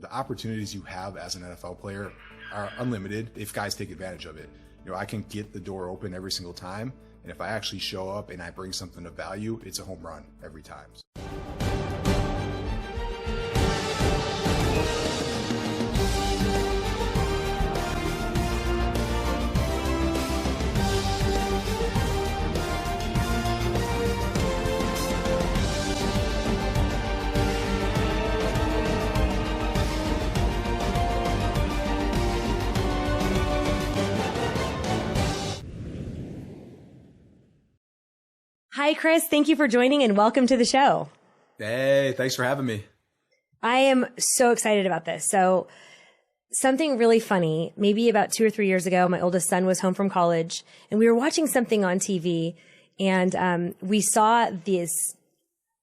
The opportunities you have as an NFL player are unlimited if guys take advantage of it. I can get the door open every single time. And if I actually show up and I bring something of value, it's a home run every time. Hi, Chris. Thank you for joining and welcome to the show. Hey, thanks for having me. I am so excited about this. So something really funny, maybe about 2 or 3 years ago, my oldest son was home from college and we were watching something on TV and we saw this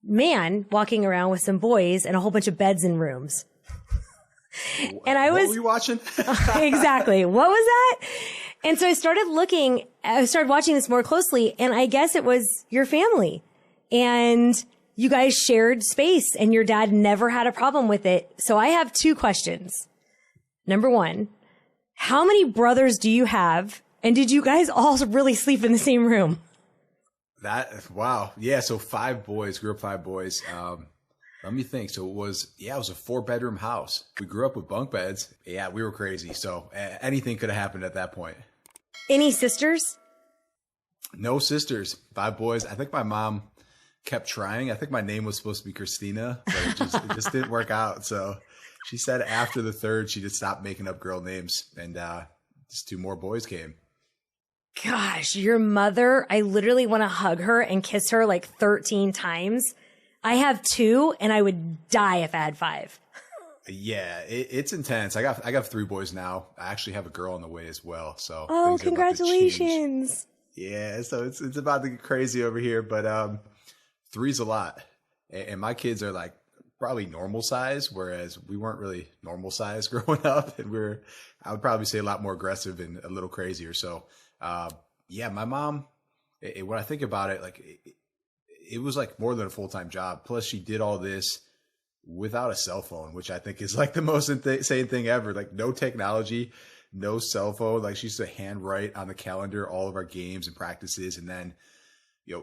man walking around with some boys and a whole bunch of beds and rooms. And what were you watching? Exactly. What was that? And so I started watching this more closely, and I guess it was your family. And you guys shared space, and your dad never had a problem with it. So I have 2 questions. Number 1, how many brothers do you have? And did you guys all really sleep in the same room? Wow. Yeah, so 5 boys, grew up 5 boys. Let me think. So it was a 4-bedroom house. We grew up with bunk beds. Yeah, we were crazy. So anything could have happened at that point. Any sisters? No sisters. 5 boys. I think my mom kept trying. I think my name was supposed to be Christina, but it just didn't work out. So she said after the 3rd, she just stopped making up girl names, and just 2 more boys came. Gosh, your mother, I literally want to hug her and kiss her like 13 times. I have 2 and I would die if I had 5. Yeah, it's intense. I got 3 boys now. I actually have a girl on the way as well. So congratulations. Yeah, so it's about to get crazy over here, but 3's a lot. And my kids are like probably normal size, whereas we weren't really normal size growing up, and I would probably say a lot more aggressive and a little crazier. So yeah, my mom, when I think about it, like it was like more than a full-time job. Plus she did all this without a cell phone, which I think is like the most insane thing ever. Like no technology, no cell phone. Like she used to handwrite on the calendar all of our games and practices. And then,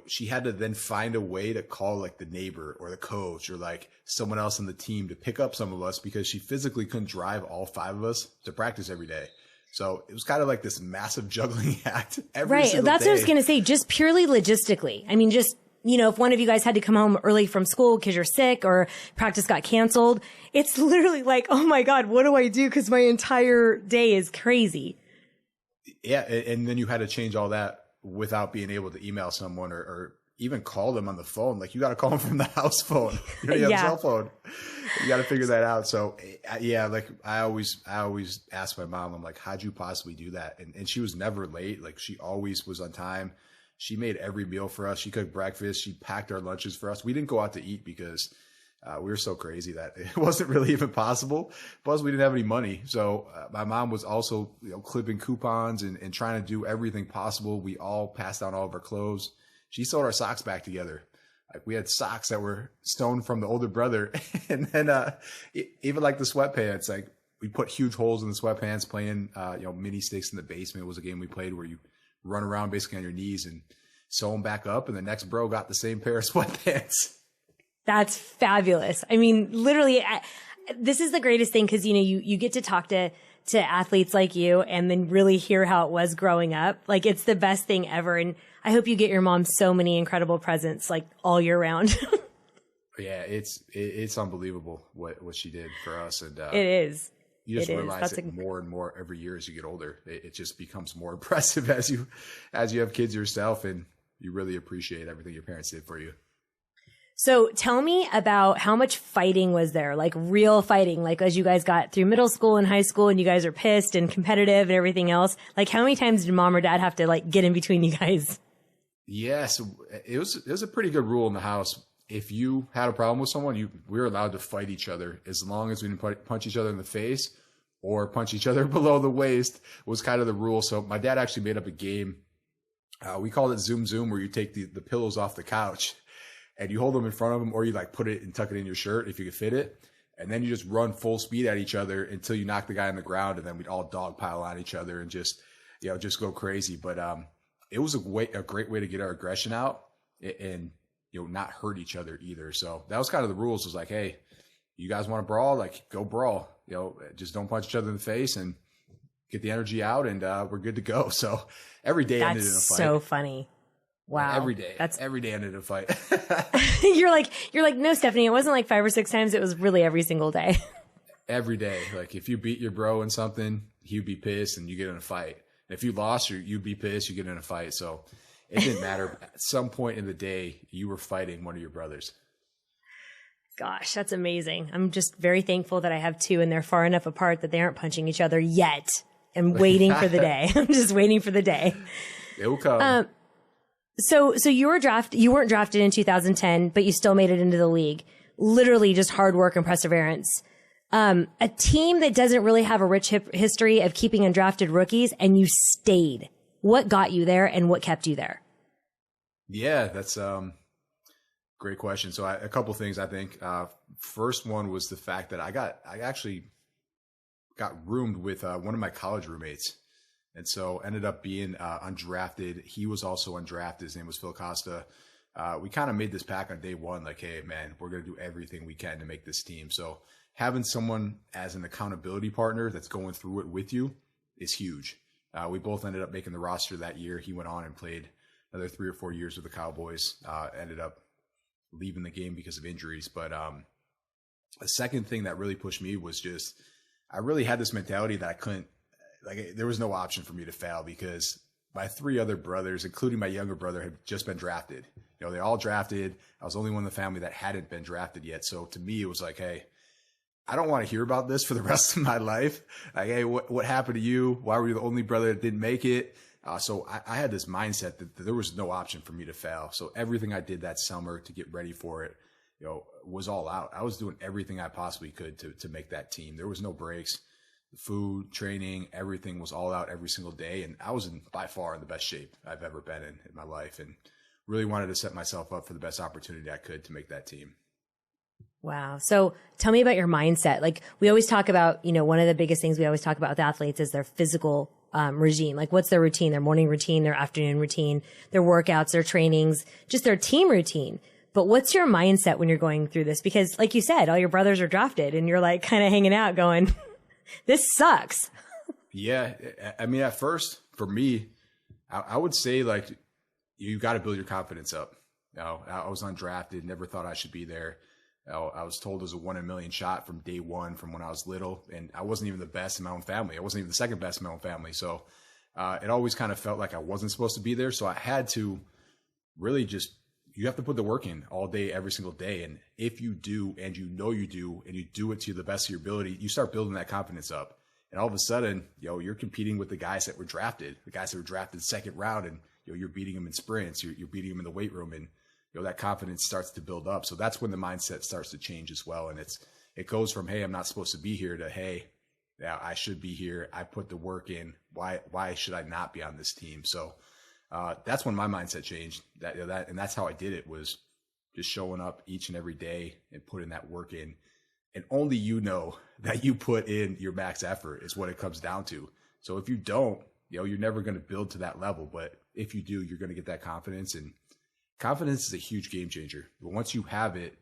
she had to then find a way to call like the neighbor or the coach or like someone else on the team to pick up some of us because she physically couldn't drive all 5 of us to practice every day. So it was kind of like this massive juggling act every single day. That's what I was going to say. Just purely logistically. I mean, just, if one of you guys had to come home early from school because you're sick or practice got canceled, it's literally like, oh my God, what do I do? Because my entire day is crazy. Yeah. And then you had to change all that without being able to email someone or even call them on the phone. Like you got to call them from the house phone. You have a cell phone. You got to figure that out. So yeah, like I always ask my mom, I'm like, how'd you possibly do that? And she was never late. Like she always was on time. She made every meal for us. She cooked breakfast. She packed our lunches for us. We didn't go out to eat because we were so crazy that it wasn't really even possible. Plus, we didn't have any money. So my mom was also clipping coupons and trying to do everything possible. We all passed down all of our clothes. She sewed our socks back together. Like we had socks that were sewn from the older brother. And then even like the sweatpants, like we put huge holes in the sweatpants playing, mini sticks in the basement was a game we played where you run around basically on your knees and sew them back up. And the next bro got the same pair of sweatpants. That's fabulous. I mean, literally, this is the greatest thing because, you get to talk to athletes like you and then really hear how it was growing up. Like, it's the best thing ever. And I hope you get your mom so many incredible presents, like, all year round. Yeah, it's unbelievable what she did for us. And it is. You just realize it more and more every year as you get older. It just becomes more impressive as you have kids yourself, and you really appreciate everything your parents did for you. So tell me about how much fighting was there, like real fighting, like as you guys got through middle school and high school and you guys are pissed and competitive and everything else. Like how many times did mom or dad have to like get in between you guys? Yes, it was a pretty good rule in the house. If you had a problem with someone, we were allowed to fight each other as long as we didn't punch each other in the face or punch each other below the waist was kind of the rule. So my dad actually made up a game. We called it Zoom Zoom, where you take the pillows off the couch and you hold them in front of them, or you like put it and tuck it in your shirt if you could fit it. And then you just run full speed at each other until you knock the guy on the ground, and then we'd all dogpile on each other and just go crazy. But it was a great way to get our aggression out and not hurt each other either. So that was kind of the rules. It was like, hey, you guys want to brawl? Like, go brawl. Just don't punch each other in the face and get the energy out, and we're good to go. So every day ended in a fight. That's so funny. Wow. Every day ended in a fight. You're like, no, Stephynie, it wasn't like 5 or 6 times. It was really every single day. Every day. Like, if you beat your bro in something, he'd be pissed and you get in a fight. And if you lost, you'd be pissed, you get in a fight. So it didn't matter. At some point in the day, you were fighting one of your brothers. Gosh, that's amazing. I'm just very thankful that I have 2 and they're far enough apart that they aren't punching each other yet. I'm waiting for the day. I'm just waiting for the day. It will come. So you weren't drafted in 2010, but you still made it into the league. Literally just hard work and perseverance. A team that doesn't really have a rich history of keeping undrafted rookies, and you stayed. What got you there and what kept you there? Yeah, that's great question. So a couple things, I think. First one was the fact that I actually got roomed with one of my college roommates. And so ended up being undrafted. He was also undrafted. His name was Phil Costa. We kind of made this pact on day one, like, hey, man, we're going to do everything we can to make this team. So having someone as an accountability partner that's going through it with you is huge. We both ended up making the roster that year. He went on and played another 3 or 4 years with the Cowboys, ended up leaving the game because of injuries. But the second thing that really pushed me was just I really had this mentality that I couldn't, there was no option for me to fail because my 3 other brothers, including my younger brother, had just been drafted. They all drafted. I was the only one in the family that hadn't been drafted yet. So to me, it was like, hey, I don't want to hear about this for the rest of my life. Like, hey, what happened to you? Why were you the only brother that didn't make it? So I had this mindset that there was no option for me to fail. So everything I did that summer to get ready for it, was all out. I was doing everything I possibly could to make that team. There was no breaks. Food, training, everything was all out every single day. And I was by far in the best shape I've ever been in my life, and really wanted to set myself up for the best opportunity I could to make that team. Wow. So tell me about your mindset. Like, we always talk about, one of the biggest things we always talk about with athletes is their physical regime. Like, what's their routine, their morning routine, their afternoon routine, their workouts, their trainings, just their team routine. But what's your mindset when you're going through this? Because like you said, all your brothers are drafted and you're like kind of hanging out going, this sucks. Yeah. I mean, at first for me, I would say like, you got to build your confidence up. I was undrafted, never thought I should be there. I was told it was a 1 in a million shot from day one, from when I was little, and I wasn't even the best in my own family. I wasn't even the second best in my own family. So it always kind of felt like I wasn't supposed to be there. So I had to really you have to put the work in all day, every single day. And if you do, and you do, and you do it to the best of your ability, you start building that confidence up. And all of a sudden, you're competing with the guys that were drafted, second round, and you're beating them in sprints, you're beating them in the weight room, and that confidence starts to build up. So that's when the mindset starts to change as well. And it goes from, hey, I'm not supposed to be here, to, hey, yeah, I should be here. I put the work in. Why should I not be on this team? So that's when my mindset changed. And that's how I did it, was just showing up each and every day and putting that work in. And only that you put in your max effort is what it comes down to. So if you don't, you're never going to build to that level. But if you do, you're going to get that confidence, and confidence is a huge game changer. But once you have it,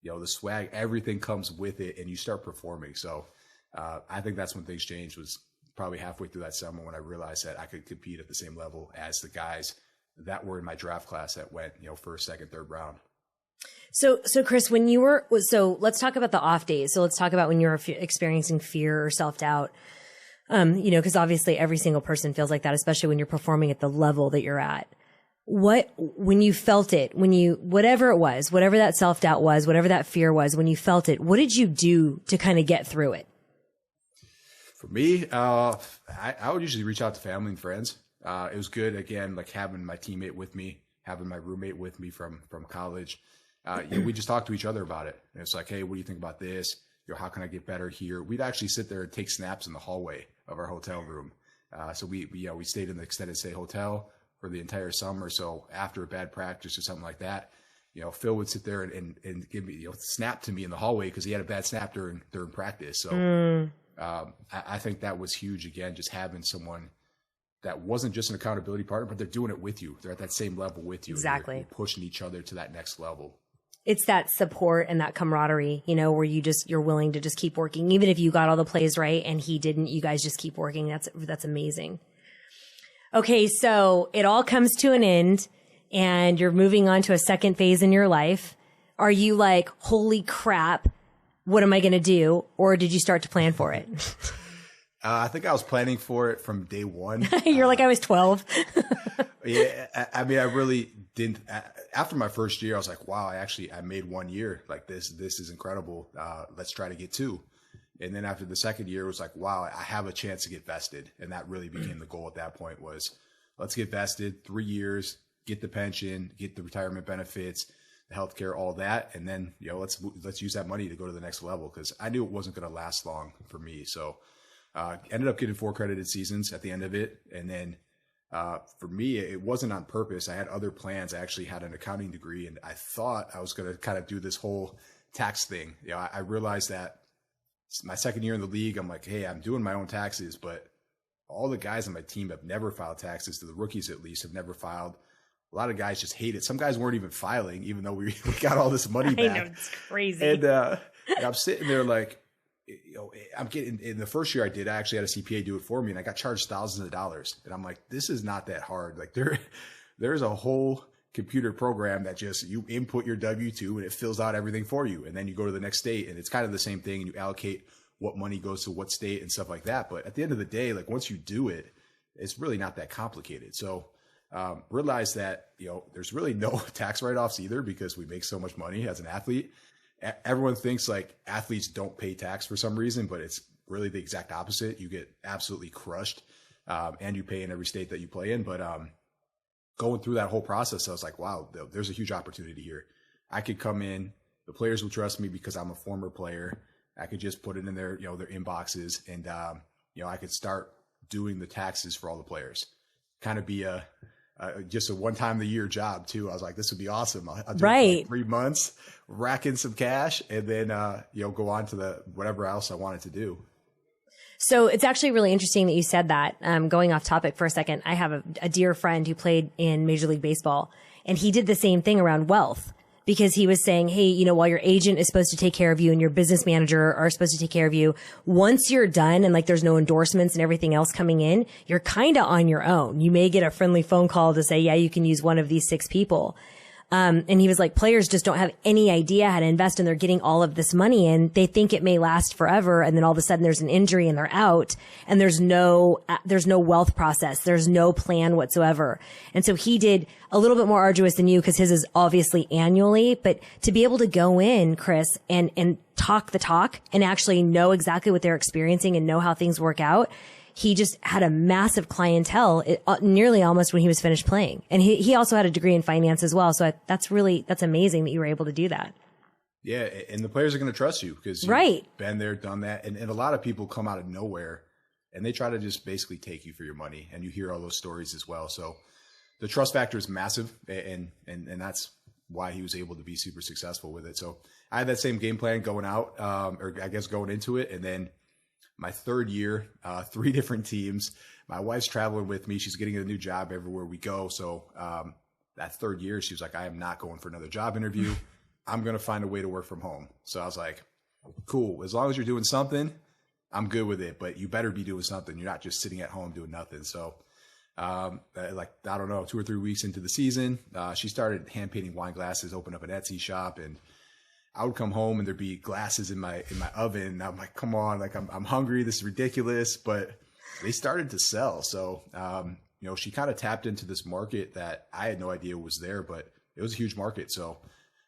the swag, everything comes with it, and you start performing. So I think that's when things changed, was probably halfway through that summer when I realized that I could compete at the same level as the guys that were in my draft class that went, first, second, third round. So Chris, let's talk about the off days. So let's talk about when you're experiencing fear or self-doubt. Because obviously every single person feels like that, especially when you're performing at the level that you're at. When you felt it, whatever it was, whatever that self-doubt was, whatever that fear was, when you felt it, what did you do to kind of get through it? For me, I would usually reach out to family and friends. It was good, again, like having my teammate with me, having my roommate with me from college. We just talked to each other about it. And it's like, hey, what do you think about this? How can I get better here? We'd actually sit there and take snaps in the hallway of our hotel room. So we stayed in the extended stay hotel for the entire summer. So after a bad practice or something like that, Phil would sit there and give me, snap to me in the hallway because he had a bad snap during practice. So I think that was huge. Again, just having someone that wasn't just an accountability partner, but they're doing it with you. They're at that same level with you. Exactly. You're pushing each other to that next level. It's that support and that camaraderie, where you're willing to just keep working. Even if you got all the plays right and he didn't, you guys just keep working. That's amazing. Okay. So it all comes to an end and you're moving on to a second phase in your life. Are you like, holy crap, what am I going to do? Or did you start to plan for it? I think I was planning for it from day one. You're like, I was 12. Yeah. I mean, I really didn't. After my first year, I was like, wow, I made 1 year. Like this is incredible. Let's try to get 2. And then after the second year, it was like, wow, I have a chance to get vested. And that really became the goal at that point was let's get vested 3 years, get the pension, get the retirement benefits, the healthcare, all that. And then, let's use that money to go to the next level. Cause I knew it wasn't going to last long for me. So, ended up getting 4 credited seasons at the end of it. And then, for me, it wasn't on purpose. I had other plans. I actually had an accounting degree and I thought I was going to kind of do this whole tax thing. I realized that my second year in the league, I'm like, hey, I'm doing my own taxes, but all the guys on my team have never filed taxes. The rookies, at least, have never filed. A lot of guys just hate it. Some guys weren't even filing, even though we got all this money back. I know, it's crazy. And I'm sitting there like, I'm getting, in the first year I actually had a CPA do it for me and I got charged thousands of dollars. And I'm like, this is not that hard. Like there's a whole computer program that just, you input your W-2 and it fills out everything for you. And then you go to the next state and it's kind of the same thing. And you allocate what money goes to what state and stuff like that. But at the end of the day, like once you do it, it's really not that complicated. So, realize that, there's really no tax write-offs either because we make so much money as an athlete. Everyone thinks like athletes don't pay tax for some reason, but it's really the exact opposite. You get absolutely crushed, and you pay in every state that you play in. But, going through that whole process, I was like, wow, there's a huge opportunity here. I could come in, the players will trust me because I'm a former player. I could just put it in their inboxes and, I could start doing the taxes for all the players. Kind of be just a one time a year job too. I was like, this would be awesome. I'll do it for 3 months, rack in some cash, and then, go on to whatever else I wanted to do. So it's actually really interesting that you said that. Going off topic for a second, I have a dear friend who played in Major League Baseball, and he did the same thing around wealth because he was saying, hey, while your agent is supposed to take care of you and your business manager are supposed to take care of you, once you're done and like there's no endorsements and everything else coming in, you're kind of on your own. You may get a friendly phone call to say, yeah, you can use one of these 6 people. And he was like, players just don't have any idea how to invest and they're getting all of this money and they think it may last forever. And then all of a sudden there's an injury and they're out and there's no wealth process. There's no plan whatsoever. And so he did a little bit more arduous than you because his is obviously annually, but to be able to go in, Chris, and talk the talk and actually know exactly what they're experiencing and know how things work out. He just had a massive clientele nearly almost when he was finished playing. And he also had a degree in finance as well. So that's amazing that you were able to do that. Yeah. And the players are going to trust you because you've been there, done that. And a lot of people come out of nowhere and they try to just basically take you for your money. And you hear all those stories as well. So the trust factor is massive. And that's why he was able to be super successful with it. So I had that same game plan going out, or I guess going into it. And then my third year, 3 different teams. My wife's traveling with me. She's getting a new job everywhere we go. So that third year, she was like, I am not going for another job interview. I'm going to find a way to work from home. So I was like, cool. As long as you're doing something, I'm good with it. But you better be doing something. You're not just sitting at home doing nothing. So I don't know, 2 or 3 weeks into the season, she started hand painting wine glasses, opened up an Etsy shop, and I would come home and there'd be glasses in my oven. And I'm like, come on, like I'm hungry. This is ridiculous. But they started to sell. So, she kind of tapped into this market that I had no idea was there, but it was a huge market. So,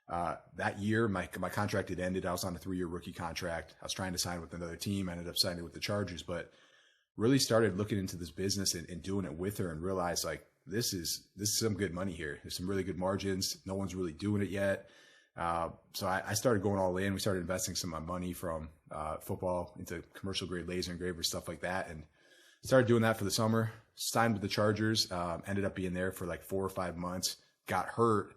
that year, my contract had ended. I was on a 3-year rookie contract. I was trying to sign with another team. I ended up signing with the Chargers, but really started looking into this business and doing it with her and realized like, this is some good money here. There's some really good margins. No one's really doing it yet. So I started going all in. We started investing some of my money from football into commercial grade laser engravers, stuff like that, and started doing that for the summer. Signed with the Chargers, ended up being there for like 4 or 5 months, got hurt,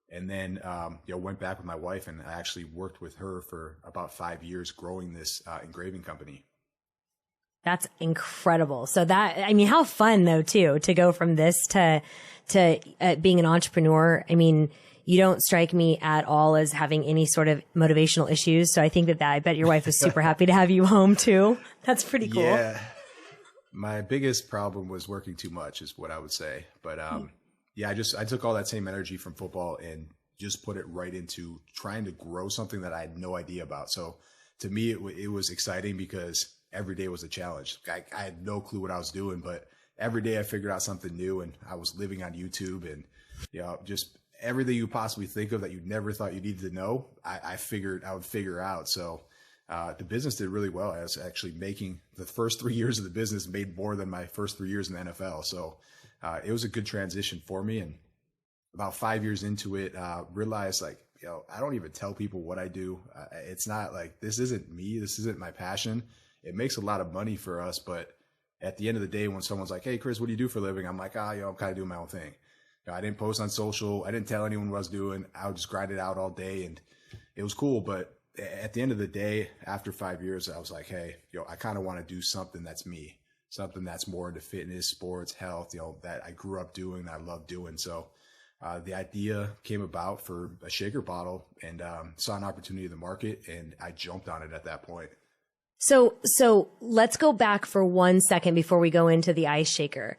And then, went back with my wife, and I actually worked with her for about 5 years growing this engraving company. That's incredible. So how fun though, too, to go from this to being an entrepreneur. I mean, you don't strike me at all as having any sort of motivational issues. So I think I bet your wife was super happy to have you home too. That's pretty cool. Yeah. My biggest problem was working too much is what I would say. But, I took all that same energy from football and just put it right into trying to grow something that I had no idea about. So to me, it was exciting because every day was a challenge. I had no clue what I was doing, but every day I figured out something new, and I was living on YouTube and, just everything you possibly think of that you never thought you needed to know, I figured I would figure out. So the business did really well. I was actually making the first 3 years of the business made more than my first 3 years in the NFL. So it was a good transition for me. And about 5 years into it, realized I don't even tell people what I do. It's not like, this isn't me. This isn't my passion. It makes a lot of money for us. But at the end of the day, when someone's like, hey, Chris, what do you do for a living? I'm like, I'm kind of doing my own thing. I didn't post on social. I didn't tell anyone what I was doing. I would just grind it out all day, and it was cool. But at the end of the day, after 5 years, I was like, hey, I kind of want to do something that's me, something that's more into fitness, sports, health, that I grew up doing, that I love doing. So the idea came about for a shaker bottle, and saw an opportunity in the market, and I jumped on it at that point. So let's go back for 1 second before we go into the ice shaker.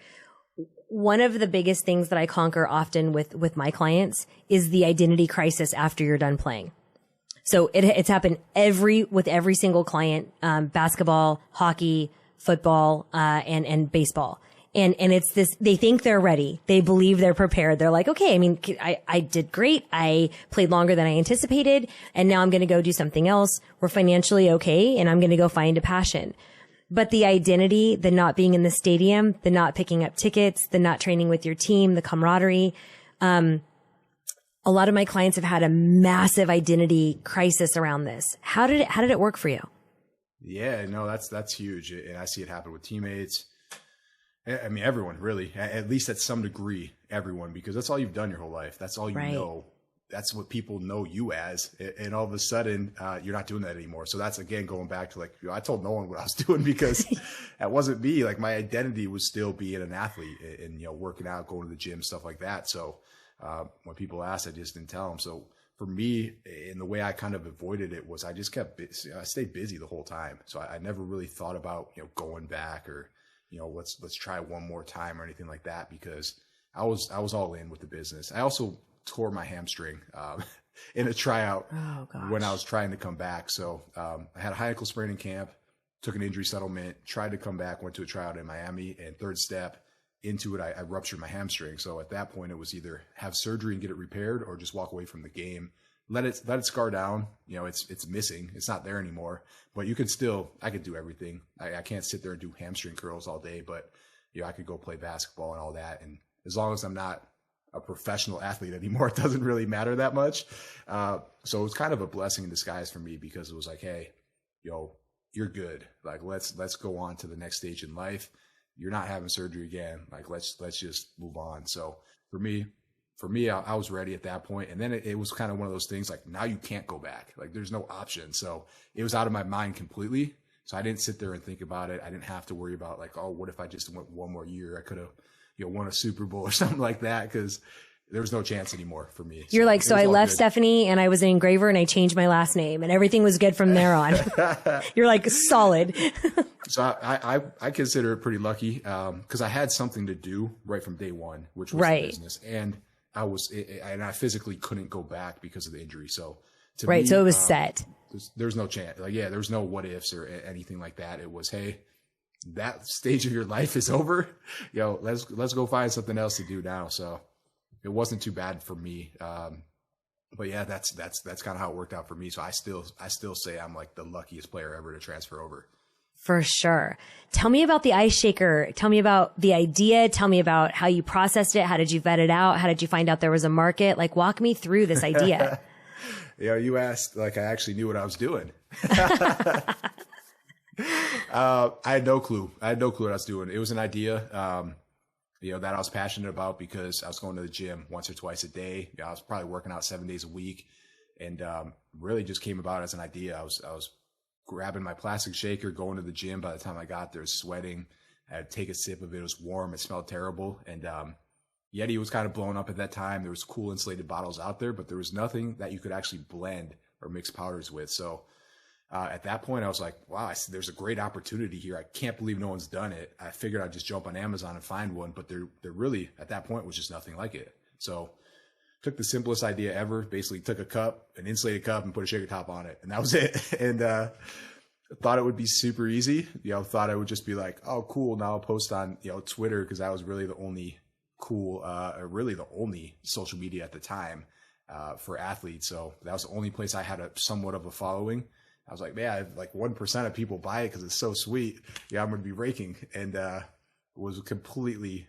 One of the biggest things that I conquer often with my clients is the identity crisis after you're done playing. So it's happened with every single client, basketball, hockey, football, and baseball. And it's this, they think they're ready. They believe they're prepared. They're like, okay, I did great. I played longer than I anticipated. And now I'm going to go do something else. We're financially okay. And I'm going to go find a passion. But the identity, the not being in the stadium, the not picking up tickets, the not training with your team, the camaraderie. A lot of my clients have had a massive identity crisis around this. How did it work for you? Yeah, no, that's huge. And I see it happen with teammates. I mean, everyone really, at least at some degree, everyone, because that's all you've done your whole life. That's all you know. That's what people know you as. And all of a sudden, you're not doing that anymore. So that's, again, going back to I told no one what I was doing because that wasn't me. Like, my identity was still being an athlete and, working out, going to the gym, stuff like that. So when people asked, I just didn't tell them. So for me, in the way I kind of avoided it was I just kept busy. I stayed busy the whole time. So I never really thought about, going back or, let's try one more time or anything like that, because I was all in with the business. I also tore my hamstring in a tryout when I was trying to come back. So I had a high ankle sprain in camp, took an injury settlement, tried to come back, went to a tryout in Miami, and third step into it, I ruptured my hamstring. So at that point, it was either have surgery and get it repaired or just walk away from the game. Let it scar down. It's missing. It's not there anymore. But I could do everything. I can't sit there and do hamstring curls all day, but I could go play basketball and all that. And as long as I'm not a professional athlete anymore, it doesn't really matter that much. So it was kind of a blessing in disguise for me, because it was like, hey, you're good. Like, let's go on to the next stage in life. You're not having surgery again. Like, let's just move on. So for me, I was ready at that point. And then it was kind of one of those things like, now you can't go back. Like, there's no option. So it was out of my mind completely. So I didn't sit there and think about it. I didn't have to worry about like, oh, what if I just went one more year? I could have, won a Super Bowl or something like that, because there was no chance anymore for me. You're like, so I left Stephynie and I was an engraver and I changed my last name and everything was good from there on. You're like, solid. So I consider it pretty lucky, because I had something to do right from day one, which was the business. And I physically couldn't go back because of the injury. So to me, so it was set. There's no chance. Like, there was no what ifs or anything like that. It was, hey, that stage of your life is over. Let's go find something else to do now. So it wasn't too bad for me. But yeah, that's kind of how it worked out for me. So I still say I'm like the luckiest player ever to transfer over. For sure. Tell me about the ice shaker. Tell me about the idea. Tell me about how you processed it. How did you vet it out? How did you find out there was a market? Like, walk me through this idea. You asked like I actually knew what I was doing. I had no clue. What I was doing. It was an idea. that I was passionate about because I was going to the gym once or twice a day. I was probably working out 7 days a week, and really just came about as an idea. I was grabbing my plastic shaker, going to the gym. By the time I got there, sweating. I had to take a sip of it. It was warm. It smelled terrible. And Yeti was kind of blowing up at that time. There was cool insulated bottles out there, but there was nothing that you could actually blend or mix powders with. So at that point, I was like, wow, there's a great opportunity here. I can't believe no one's done it. I figured I'd just jump on Amazon and find one, but there really, at that point, was just nothing like it. So took the simplest idea ever, basically took a cup, an insulated cup, and put a shaker top on it. And that was it. And thought it would be super easy. Thought I would just be like, oh, cool. Now I'll post on, Twitter, because that was really the only really the only social media at the time for athletes. So that was the only place I had somewhat of a following. I was like, man, I have like 1% of people buy it because it's so sweet. Yeah, I'm going to be raking. And was completely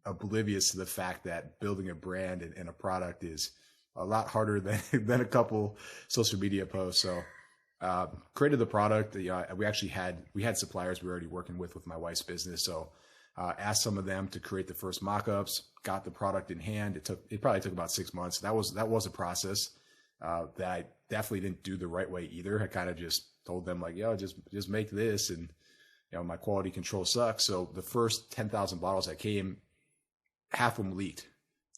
oblivious to the fact that building a brand and a product is a lot harder than a couple social media posts. So created the product. We had suppliers we were already working with my wife's business. So asked some of them to create the first mock-ups, got the product in hand. It probably took about 6 months. That was a process that I definitely didn't do the right way either. I kind of just told them like, just make this, and my quality control sucks. So the first 10,000 bottles that came, half of them leaked.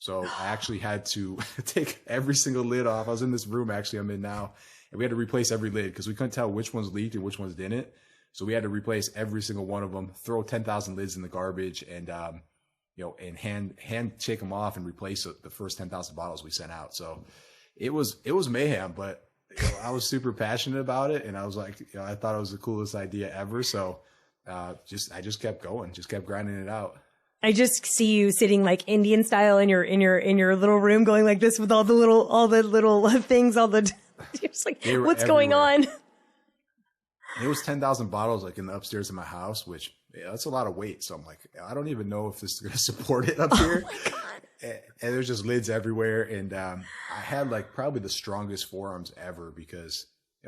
So I actually had to take every single lid off. I was in this room actually I'm in now, and we had to replace every lid because we couldn't tell which ones leaked and which ones didn't. So we had to replace every single one of them, throw 10,000 lids in the garbage, and and hand shake them off and replace the first 10,000 bottles we sent out. So it was mayhem, but I was super passionate about it, and I was like, I thought it was the coolest idea ever. So I just kept going, just kept grinding it out. I just see you sitting like Indian style in your little room, going like this with all the little things, you're just like, what's everywhere. Going on? It was 10,000 bottles like in the upstairs of my house, which that's a lot of weight. So I'm like, I don't even know if this is going to support it up here. Oh my God. And there's just lids everywhere. And I had like probably the strongest forearms ever because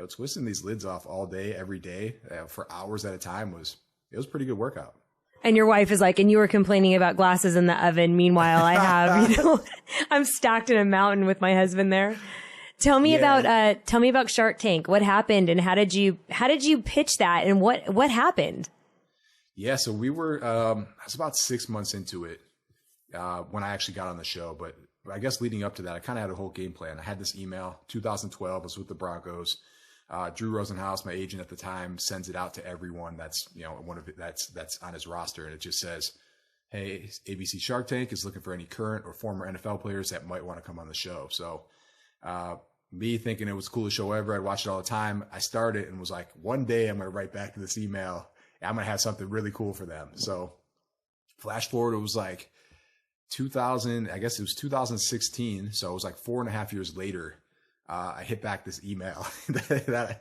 twisting these lids off all day, every day for hours at a time was a pretty good workout. And your wife is like, and you were complaining about glasses in the oven. Meanwhile, I have, I'm stacked in a mountain with my husband there. Tell me about Shark Tank. What happened, and how did you pitch that, and what happened? Yeah, so we were I was about 6 months into it when I actually got on the show, but I guess leading up to that, I kind of had a whole game plan. I had this email, 2012, I was with the Broncos. Drew Rosenhaus, my agent at the time, sends it out to everyone that's one of it that's on his roster, and it just says, "Hey, ABC Shark Tank is looking for any current or former NFL players that might want to come on the show." So me thinking it was the coolest show ever, I'd watch it all the time. I started and was like, one day I'm going to write back to this email and I'm going to have something really cool for them. So flash forward, it was like 2000, I guess it was 2016. So it was like 4.5 years later. I hit back this email that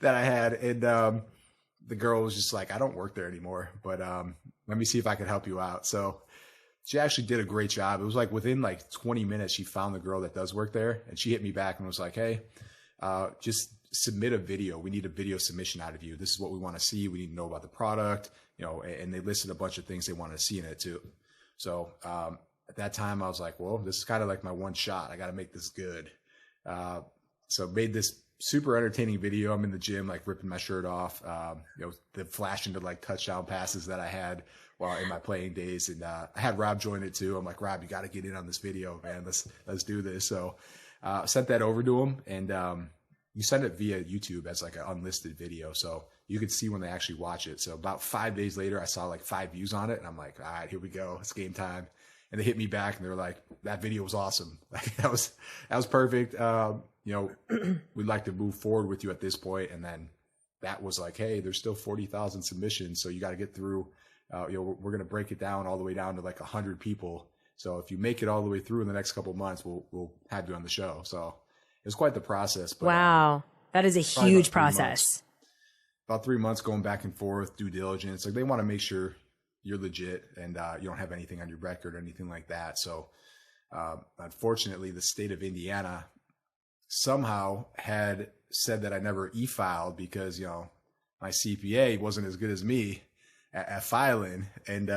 I had, and the girl was just like, "I don't work there anymore, but let me see if I can help you out." So she actually did a great job. It was like within like 20 minutes, she found the girl that does work there, and she hit me back and was like, "Hey, just submit a video. We need a video submission out of you. This is what we want to see. We need to know about the product, and they listed a bunch of things they wanted to see in it too." So at that time, I was like, well, this is kind of like my one shot. I got to make this good. So made this super entertaining video. I'm in the gym, like ripping my shirt off, the flash into like touchdown passes that I had while in my playing days. And, I had Rob join it too. I'm like, "Rob, you got to get in on this video, man. Let's do this." So, sent that over to him, and, you send it via YouTube as like an unlisted video. So you could see when they actually watch it. So about 5 days later, I saw like 5 views on it, and I'm like, all right, here we go. It's game time. And they hit me back and they were like, "That video was awesome. Like that was perfect. We'd like to move forward with you at this point." And then that was like, "Hey, there's still 40,000 submissions. So you got to get through, we're going to break it down all the way down to like 100 people. So if you make it all the way through in the next couple of months, we'll have you on the show." So it was quite the process. But, wow. That is a huge process. About 3 months going back and forth, due diligence. Like they want to make sure you're legit and you don't have anything on your record or anything like that. So unfortunately, the state of Indiana somehow had said that I never e-filed because, my CPA wasn't as good as me at filing. And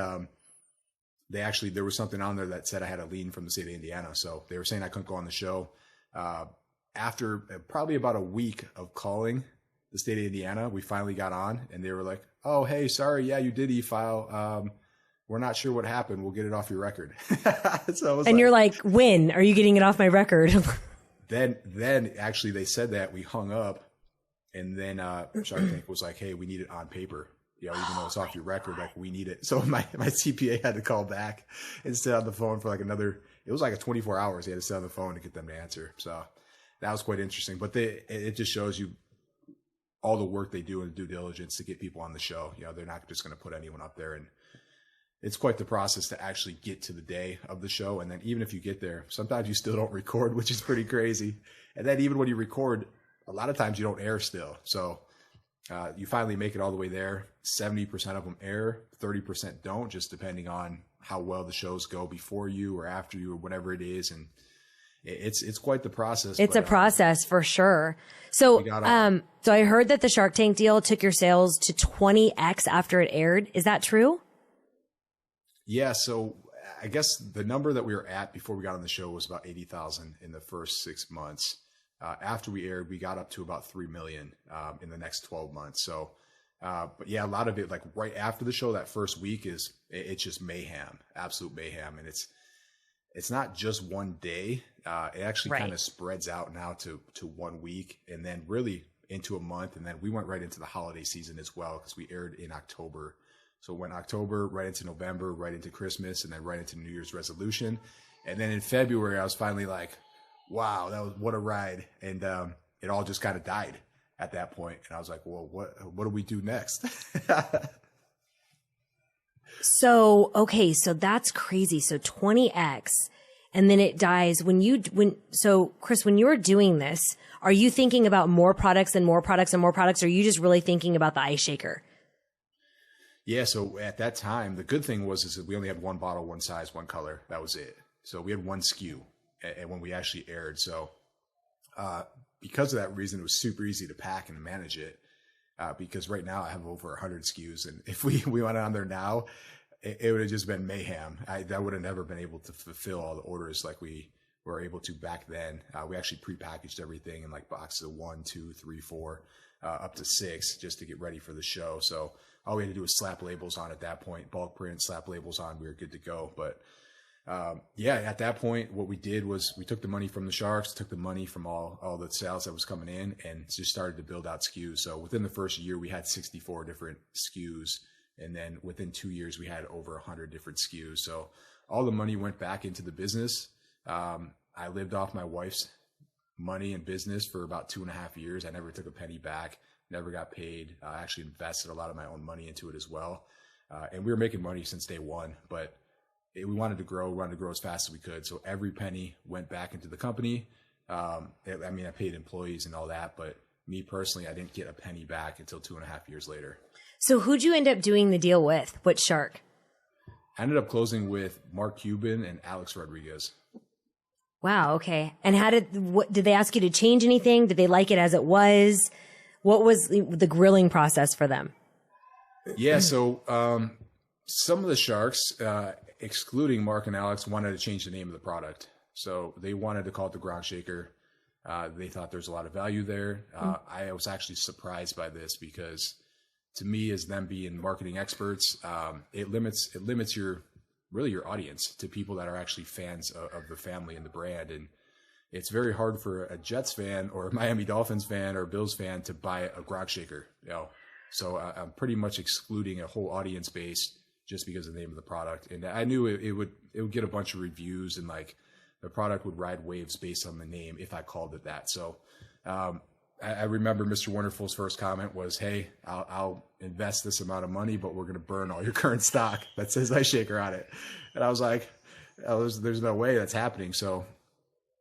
there was something on there that said I had a lien from the state of Indiana. So they were saying I couldn't go on the show. After probably about a week of calling the state of Indiana, we finally got on, and they were like, "Oh, hey, sorry. Yeah, you did e-file. We're not sure what happened. We'll get it off your record." So you're like, when are you getting it off my record? then actually they said that, we hung up, and then Shark Tank was like, "Hey, we need it on paper. Even though it's off your record, like, we need it." So my CPA had to call back and sit on the phone for like it was like a 24 hours. He had to sit on the phone to get them to answer. So that was quite interesting. But it just shows you all the work they do in due diligence to get people on the show. They're not just going to put anyone up there, and it's quite the process to actually get to the day of the show. And then even if you get there, sometimes you still don't record, which is pretty crazy. And then even when you record, a lot of times you don't air still. So you finally make it all the way there. 70% of them air, 30% don't, just depending on how well the shows go before you or after you or whatever it is. And it's quite the process. It's a process for sure. So, so I heard that the Shark Tank deal took your sales to 20x after it aired. Is that true? Yeah. So I guess the number that we were at before we got on the show was about 80,000 in the first 6 months. After we aired, we got up to about 3 million in the next 12 months. So, but yeah, a lot of it, like right after the show, that first week it's just mayhem, absolute mayhem. And it's not just one day. It actually kind of spreads out now to 1 week, and then really into a month. And then we went right into the holiday season as well, because we aired in October. So it went October, right into November, right into Christmas, and then right into New Year's resolution. And then in February, I was finally like, wow, what a ride. And it all just kind of died at that point. And I was like, well, what do we do next? So, okay, so that's crazy. So 20x, and then it dies. So Chris, when you're doing this, are you thinking about more products and more products and more products? Or are you just really thinking about the ice shaker? Yeah. So at that time, the good thing is that we only had one bottle, one size, one color. That was it. So we had one SKU and when we actually aired. So, because of that reason, it was super easy to pack and manage it. Because right now I have over 100 SKUs, and if we went on there now, it would have just been mayhem. That would have never been able to fulfill all the orders like we were able to back then. We actually prepackaged everything in like boxes of 1, 2, 3, 4, up to 6, just to get ready for the show. So all we had to do was slap labels on at that point, bulk print, slap labels on. We were good to go. But yeah, at that point, what we did was we took the money from the Sharks, took the money from all the sales that was coming in, and just started to build out SKUs. So within the first year, we had 64 different SKUs. And then within 2 years, we had over 100 different SKUs. So all the money went back into the business. I lived off my wife's money and business for about 2.5 years. I never took a penny back, never got paid. I actually invested a lot of my own money into it as well. And we were making money since day one, but we wanted to grow. We wanted to grow as fast as we could. So every penny went back into the company. I paid employees and all that, but me personally, I didn't get a penny back until 2.5 years later. So who'd you end up doing the deal with? What shark? I ended up closing with Mark Cuban and Alex Rodriguez. Wow. Okay. And did they ask you to change anything? Did they like it as it was? What was the grilling process for them? Yeah. So, some of the sharks, excluding Mark and Alex, wanted to change the name of the product. So they wanted to call it the Gronk Shaker. They thought there's a lot of value there. I was actually surprised by this because, to me, as them being marketing experts, it limits your audience to people that are actually fans of the family and the brand. And it's very hard for a Jets fan or a Miami Dolphins fan or a Bills fan to buy a Gronk Shaker. So I'm pretty much excluding a whole audience base just because of the name of the product. And I knew it would get a bunch of reviews, and like the product would ride waves based on the name if I called it that. So I remember Mr. Wonderful's first comment was, "Hey, I'll invest this amount of money, but we're going to burn all your current stock that says Ice Shaker on it." And I was like, there's no way that's happening. So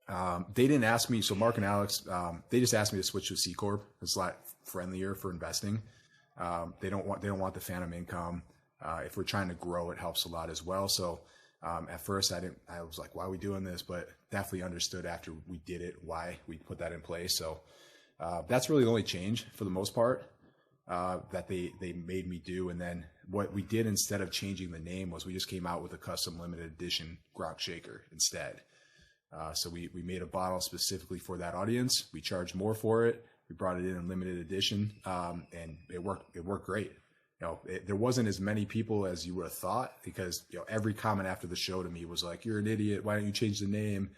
they didn't ask me. So Mark and Alex, they just asked me to switch to a C Corp. It's a lot friendlier for investing. They don't want the phantom income. If we're trying to grow, it helps a lot as well. So at first I was like, why are we doing this? But definitely understood after we did it, why we put that in place. So that's really the only change for the most part. that they made me do. And then what we did instead of changing the name was we just came out with a custom limited edition Gronk shaker instead. So we made a bottle specifically for that audience. We charged more for it. We brought it in limited edition, and it worked great. There wasn't as many people as you would have thought, because every comment after the show to me was like, "You're an idiot. Why don't you change the name?"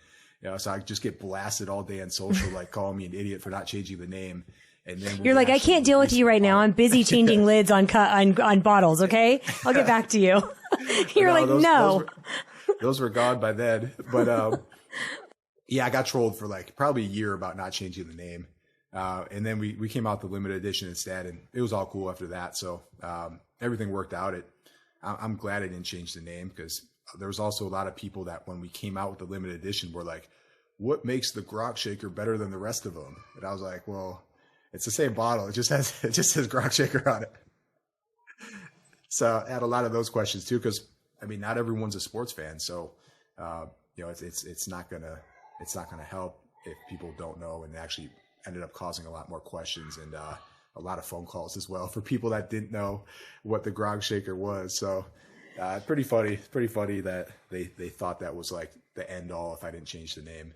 So I just get blasted all day on social, like calling me an idiot for not changing the name. And then you're like, "I can't deal with you right now. I'm busy changing lids on bottles. Okay, I'll get back to you." You're like, "No." Those were gone by then. But yeah, I got trolled for like probably a year about not changing the name. And then we came out the limited edition instead, and it was all cool after that. So everything worked out. I'm glad I didn't change the name, because there was also a lot of people that when we came out with the limited edition were like, "What makes the Gronk shaker better than the rest of them?" And I was like, "Well, it's the same bottle. It just says Gronk shaker on it." So I had a lot of those questions too, because I mean, not everyone's a sports fan, so it's not gonna help if people don't know, and actually ended up causing a lot more questions and a lot of phone calls as well for people that didn't know what the Gronk shaker was. So pretty funny that they thought that was like the end all if I didn't change the name.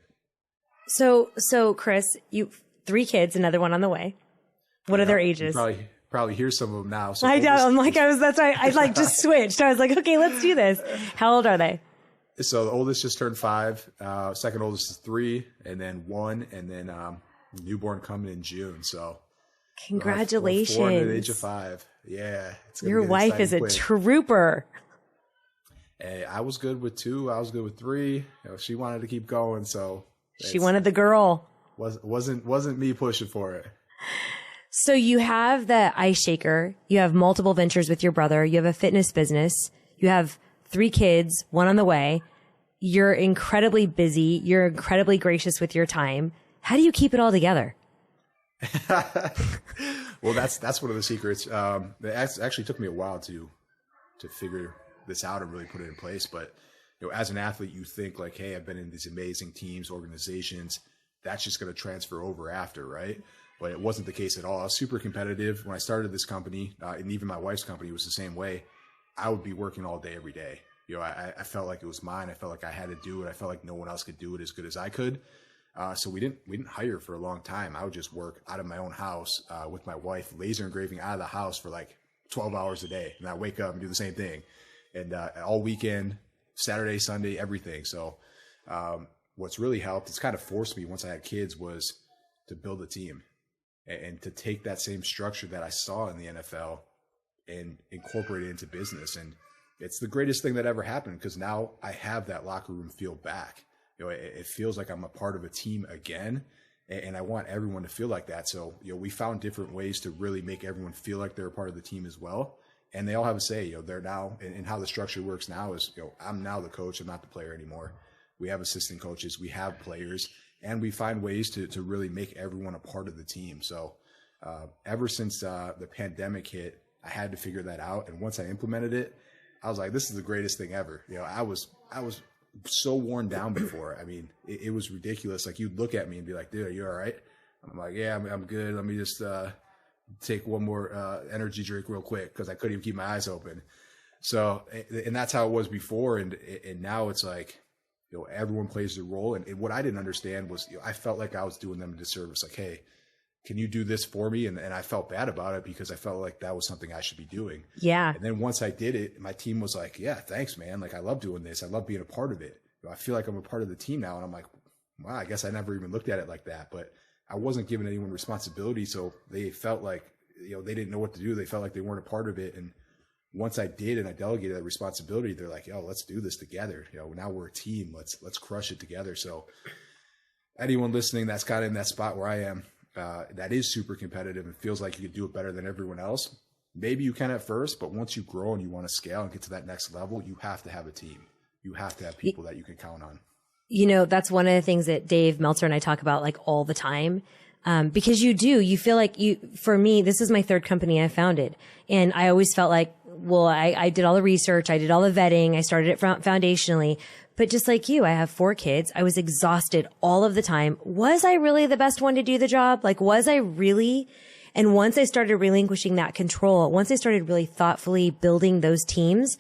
So Chris, you 3 kids, another one on the way. What are their ages? Probably hear some of them now. So I know. That's why I like just switched. I was like, okay, let's do this. How old are they? So the oldest just turned 5. Second oldest is 3, and then 1, and then newborn coming in June. So congratulations. 4 at the age of 5. Yeah. Your wife is a trooper. Hey, I was good with 2. I was good with 3. She wanted to keep going, so she wanted the girl. Wasn't me pushing for it. So you have the ice shaker. You have multiple ventures with your brother. You have a fitness business. You have 3 kids, 1 on the way. You're incredibly busy. You're incredibly gracious with your time. How do you keep it all together? Well, that's one of the secrets. It actually took me a while to figure this out and really put it in place. But as an athlete, you think like, hey, I've been in these amazing teams, organizations. That's just going to transfer over after, right? But it wasn't the case at all. I was super competitive when I started this company, and even my wife's company was the same way. I would be working all day, every day. I felt like it was mine. I felt like I had to do it. I felt like no one else could do it as good as I could. So we didn't hire for a long time. I would just work out of my own house with my wife, laser engraving out of the house for like 12 hours a day. And I wake up and do the same thing. And all weekend, Saturday, Sunday, everything. So what's really helped, it's kind of forced me once I had kids, was to build a team and to take that same structure that I saw in the NFL and incorporate it into business. And it's the greatest thing that ever happened, because now I have that locker room feel back. It feels like I'm a part of a team again, and I want everyone to feel like that. So, we found different ways to really make everyone feel like they're a part of the team as well. And they all have a say, they're now, and how the structure works now is, I'm now the coach. I'm not the player anymore. We have assistant coaches, we have players, and we find ways to really make everyone a part of the team. So, ever since the pandemic hit, I had to figure that out. And once I implemented it, I was like, this is the greatest thing ever. I was so worn down before. I mean, it was ridiculous. Like, you'd look at me and be like, "Dude, are you all right?" I'm like, "Yeah, I'm good. Let me just take one more energy drink real quick," because I couldn't even keep my eyes open. So, and that's how it was before. And now it's like, everyone plays their role. And what I didn't understand was, I felt like I was doing them a disservice. Like, hey, can you do this for me? And I felt bad about it, because I felt like that was something I should be doing. Yeah. And then once I did it, my team was like, "Yeah, thanks, man. Like, I love doing this. I love being a part of it. I feel like I'm a part of the team now." And I'm like, wow, I guess I never even looked at it like that. But I wasn't giving anyone responsibility. So they felt like, they didn't know what to do. They felt like they weren't a part of it. And once I did, and I delegated that responsibility, they're like, "Yo, let's do this together. Now we're a team. Let's crush it together." So anyone listening that's kind of in that spot where I am, that is super competitive and feels like you could do it better than everyone else. Maybe you can at first, but once you grow and you want to scale and get to that next level, you have to have a team. You have to have people that you can count on. That's one of the things that Dave Meltzer and I talk about like all the time. Because you feel like for me, this is my 3rd company I founded. And I always felt like, well, I did all the research. I did all the vetting. I started it foundationally. But just like you, I have 4 kids. I was exhausted all of the time. Was I really the best one to do the job? Like, was I really? And once I started relinquishing that control, once I started really thoughtfully building those teams,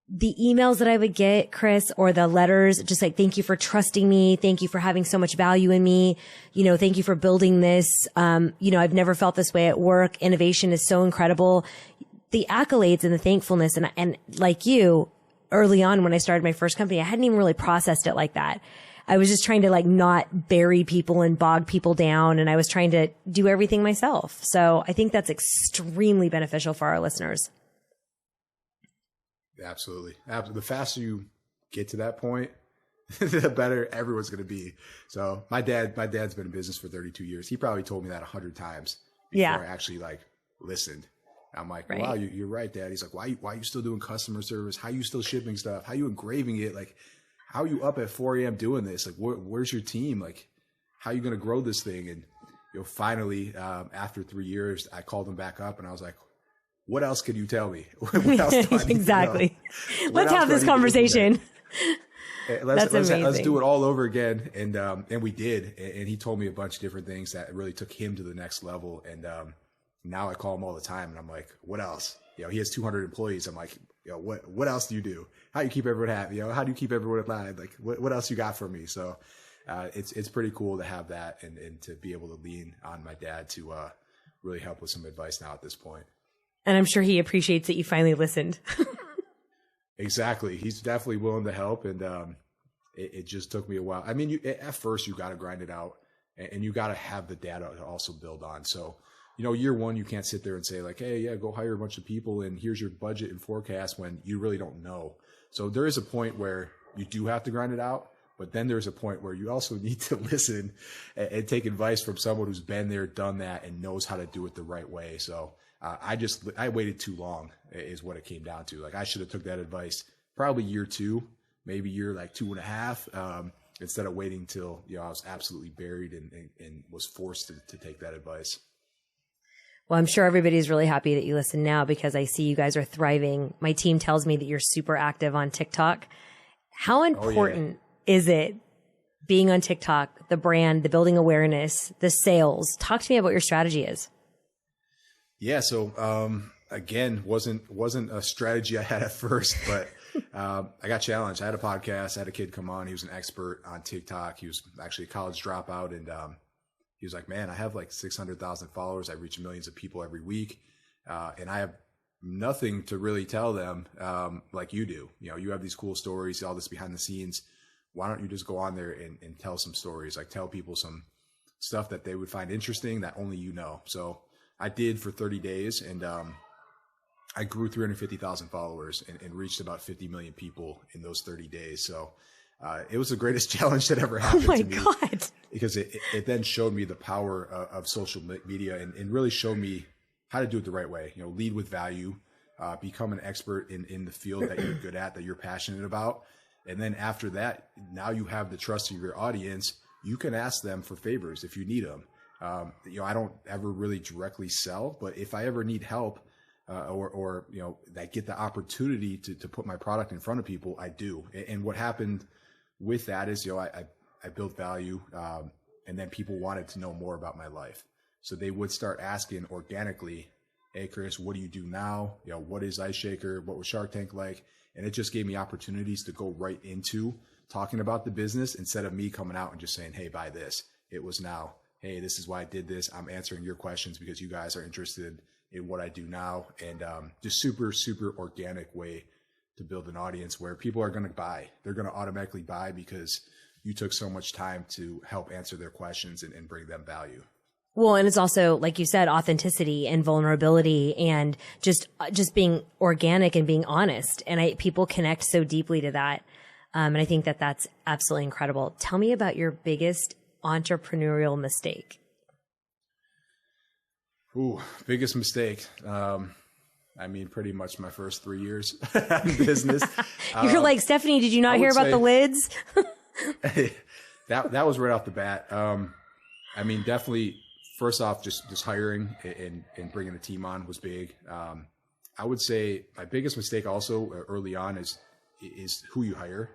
the emails that I would get, Chris, or the letters, just like, thank you for trusting me. Thank you for having so much value in me. Thank you for building this. I've never felt this way at work. Innovation is so incredible. The accolades and the thankfulness. And like you, early on when I started my first company, I hadn't even really processed it like that. I was just trying to like not bury people and bog people down. And I was trying to do everything myself. So I think that's extremely beneficial for our listeners. Absolutely. The faster you get to that point, the better everyone's going to be. So my dad's been in business for 32 years. He probably told me that 100 times before I actually like listened. I'm like, right. Wow, you're right, Dad. He's like, why are you still doing customer service? How are you still shipping stuff? How are you engraving it? Like, how are you up at 4 a.m. doing this? Like, where's your team? Like, how are you going to grow this thing? And finally, after 3 years, I called him back up and I was like, what else could you tell me? What else do I need exactly. To know? Let's have this conversation. Let's do it all over again. And we did. And he told me a bunch of different things that really took him to the next level. And now I call him all the time and I'm like, what else? He has 200 employees. I'm like, what else do you do? How do you keep everyone happy? How do you keep everyone alive? Like, what else you got for me? So it's pretty cool to have that and to be able to lean on my dad to really help with some advice now at this point. And I'm sure he appreciates that you finally listened. Exactly. He's definitely willing to help. And it just took me a while. I mean, at first you got to grind it out and you got to have the data to also build on. So, year one, you can't sit there and say like, hey, yeah, go hire a bunch of people and here's your budget and forecast when you really don't know. So there is a point where you do have to grind it out. But then there's a point where you also need to listen and take advice from someone who's been there, done that, and knows how to do it the right way. So I waited too long is what it came down to. Like I should have took that advice probably year 2, maybe year like 2.5, instead of waiting till, I was absolutely buried and was forced to take that advice. Well, I'm sure everybody's really happy that you listen now because I see you guys are thriving. My team tells me that you're super active on TikTok. How important is it being on TikTok, the brand, the building awareness, the sales? Talk to me about what your strategy is. Yeah. So, again, wasn't a strategy I had at first, but, I got challenged. I had a podcast. I had a kid come on. He was an expert on TikTok. He was actually a college dropout. And, he was like, man, I have like 600,000 followers. I reach millions of people every week. And I have nothing to really tell them, like you do. You have these cool stories, all this behind the scenes. Why don't you just go on there and tell some stories, like tell people some stuff that they would find interesting that only you know. So I did for 30 days and I grew 350,000 followers and reached about 50 million people in those 30 days. So it was the greatest challenge that ever happened to me. Oh my God. Because it then showed me the power of social media and really showed me how to do it the right way. Lead with value, become an expert in the field that you're good at, that you're passionate about. And then after that, now you have the trust of your audience. You can ask them for favors if you need them. I don't ever really directly sell, but if I ever need help, or I get the opportunity to put my product in front of people, I do. And what happened with that is, I built value, and then people wanted to know more about my life. So they would start asking organically, hey, Chris, what do you do now? What is Ice Shaker? What was Shark Tank like? And it just gave me opportunities to go right into talking about the business instead of me coming out and just saying, hey, buy this. It was now, hey, this is why I did this. I'm answering your questions because you guys are interested in what I do now. And just super, super organic way to build an audience where people are going to buy. They're going to automatically buy because you took so much time to help answer their questions and bring them value. Well, and it's also, like you said, authenticity and vulnerability and just being organic and being honest. And people connect so deeply to that. And I think that that's absolutely incredible. Tell me about your biggest entrepreneurial mistake. Ooh, biggest mistake. Pretty much my first 3 years in business. You're like, Stephynie, did you not hear about the lids? that was right off the bat. Definitely. First off, just hiring and bringing a team on was big. I would say my biggest mistake also early on is who you hire.